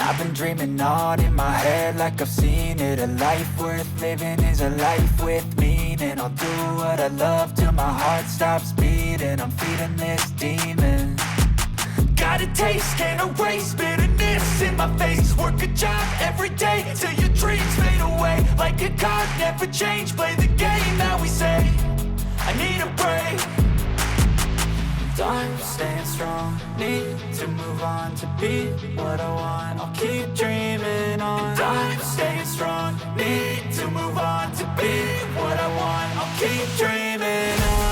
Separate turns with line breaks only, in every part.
I've been dreaming on in my head like I've seen it. A life worth living is a life with meaning. I'll do what I love till my heart stops beating. I'm feeding this demon. Got a taste, can't erase bitterness in my face. Work a job every day till your dreams fade away. Like a card, never change, play the game that we say. I need a break. I'm staying strong, need to move on to be what I want. I'll keep dreaming on. I'm staying strong, need to move on to be what I want. I'll keep dreaming on.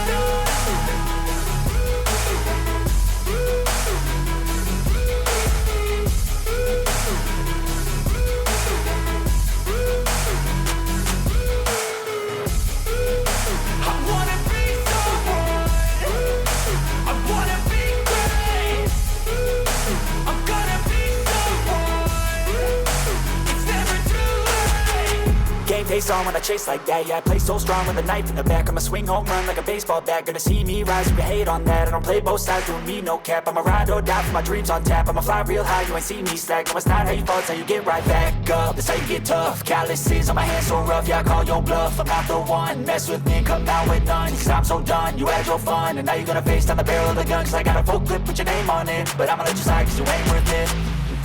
Face on when I chase like that. Yeah, I play so strong with a knife in the back. I'ma swing home run like a baseball bat. Gonna see me rise, you can hate on that. I don't play both sides, doing me no cap. I'ma ride or die for my dreams on tap. I'ma fly real high, you ain't see me slack. No, it's not how you fall, it's how you get right back up. That's how you get tough. Calluses on my hands so rough, yeah, I call your bluff. I'm not the one, mess with me and come out with none. Cause I'm so done, you had your fun. And now you're gonna face down the barrel of the gun. Cause I got a full clip with your name on it. But I'ma let you slide cause you ain't worth it.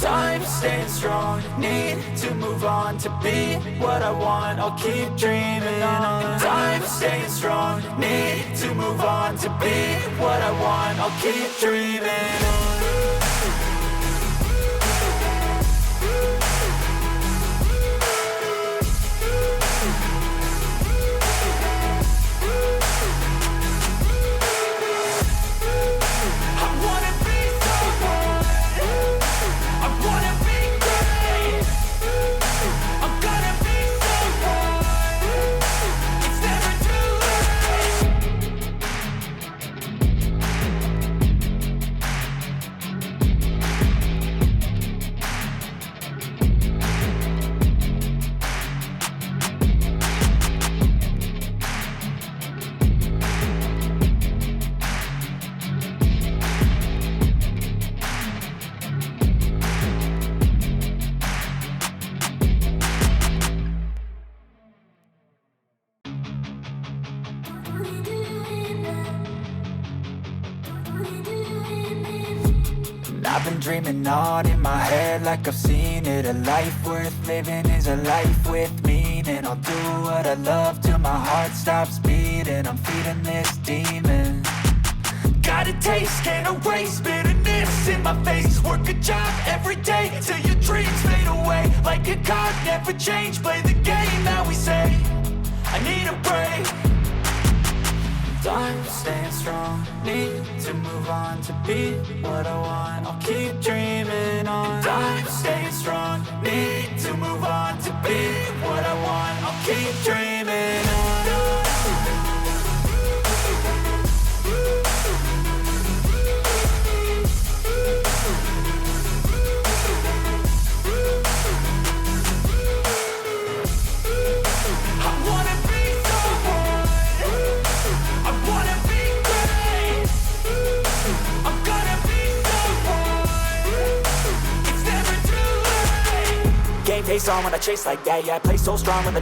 I'm staying strong, need to move on to be what I want. I'll keep dreaming on. I'm staying strong, need to move on to be what I want. I'll keep dreaming on. I've been dreaming on in my head like I've seen it. A life worth living is a life with meaning. I'll do what I love till my heart stops beating. I'm feeding this demon. Got a taste, can't erase bitterness in my face. Work a job every day till your dreams fade away. Like a card, never change, play the game that we say. I need a break. I'm staying strong, need to move on to be what I want. I'll keep dreaming on. I'm staying strong, need to move on to be what I want. I'll keep dreaming on. Face on when I chase like that. Yeah, I play so strong with the